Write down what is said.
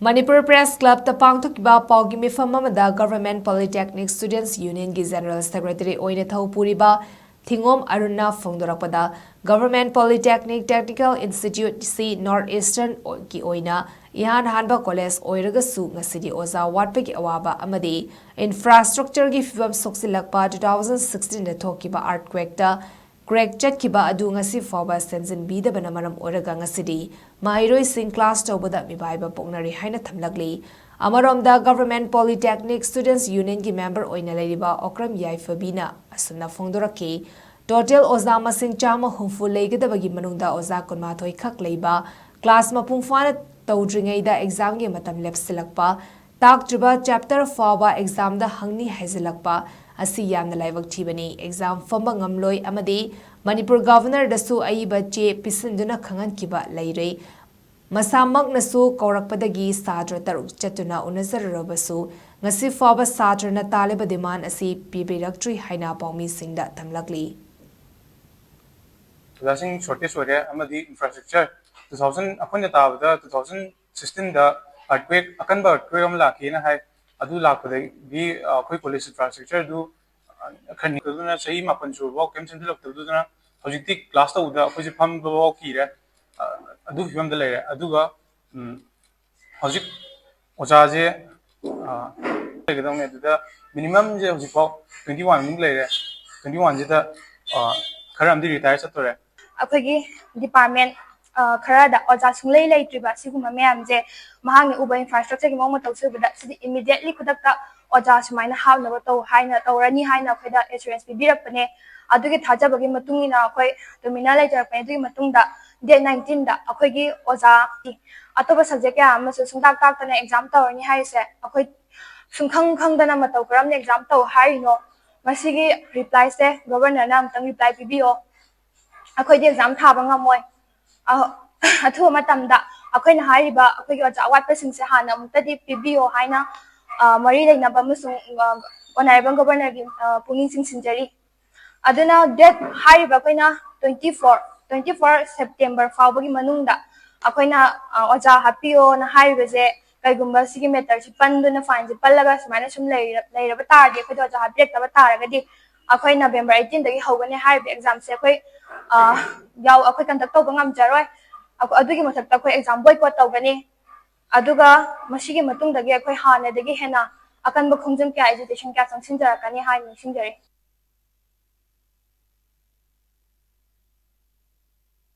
Manipur Press Club ta pangthokkiba pawgi mifam amada Government Polytechnic Students Union gi General Secretary OINA Puriba Thingom Aruna Phongdorakpada Government Polytechnic Technical Institute C Northeastern gi OINA EHAN HANBA College OIRGASHU Ngasidi Oza WATPAGI AWABA AMADI Infrastructure gi FHIBAM SOKSINLKPA 2016 da THOKKHIBA earthquake ta CRAK CHTKHIBA adu ngasi FAOBA Semjinbidabana Maram Oiraga Ngasidi Maheiroi sing class Twbada Mipaiba Poknare Haina Thamlakli Amaromda Government Polytechnic Students Union gi member OINA leriba okram yaifabina asuna phongdoraki total oza masing chama humfu leigedabagi manungda oza kunmathoi khak leiba class mapungfana tawdringaida exam gi matam lepsilakpa taktriba chapter FAOBA exam da hangni haizilakpa asi yamna laibak thibani exam famba ngamloi amadi manipur governor dasu aiba che pisinduna khangan kiba leirei masamak nasu kaurakpadagi sadra taruk chatuna unazarabasu ngasi FAOBA sadra na taliba demand asi pibiraktrui haina pawmi singda thamlakli Lasing shortage ore amadi infrastructure 2000 akhon tabada 2016 da earthquake akanba earthquake am lakina hai adu lakpadagi khoi college infrastructure du khani kaduna sahi mapan sur walk kem sentil of duduna hojikti class ta uda khoi pham walk ki re adu phim da lere aduga hojik oja je gedam ne da minimum je hojik pau 21 ming lere 21 je da kharam di retire satore अखोगी department खरादा ओजा सुंगले लेट्रिबा सिगुमा ma'am जे महांगि उबा infrastructure की मोम तौसुबदा सिदि immediately खुदक्ता ओजा सुमाइना हावनबो तौ हाइना तौरनी हाइना खैदा assurance पिबिरपने अदुगी थाजबगी मतुंगिना अखोय terminal लेटरपने दुगी मतुंगदा day 19 दा अखोगी ओजा अतोबा सब्जेक्ट या अमसु सुंदाक ताकतना एग्जाम तौरनी हाइसे अखोय सुंखंग खंगदना मतौ करमने एग्जाम तौ हाइनो मसिगी रिप्लाई से गवर्नर ना अमतंग रिप्लाई पिबियो अखोई एग्जाम थाबा ngамoi अथु मतमदा अखोई ना हारिबा अखोई ओजा वाटपसिंग से हाना अमुतदि पिबियो हाइना मरी लेनबा मसुं ऑनरेबल गवर्नर की पुनिंग सिंग सिंजरी अदुना डेट हारिबा अखोइना 24 सेप्टेम्बर फावबगी मनुंगदा अखोइना ओजा हापियो ना हारिबे जे कईगुंबा सिगी मेटर सि पंदुना फाइन जे पल्लगा समाना सुम लेरबा तारदि अखोइ ओजा हापिरेक्तबा तारगदि अखोइ नवंबर 18 दगी हौगने हारिबे एग्जाम से अखोइ याव अखोइ कंडक्ट तौबा ngamjaroi अदुगी मथक्ता अखोइ एग्जाम बॉयकॉट तौगनी अदुगा मसिगी मतुंगदगी अखोइ हानेदगी हेना अकनबा खोंजम क्या एजुकेशन क्या संसिंजरकनी हाइ निसिंजरे।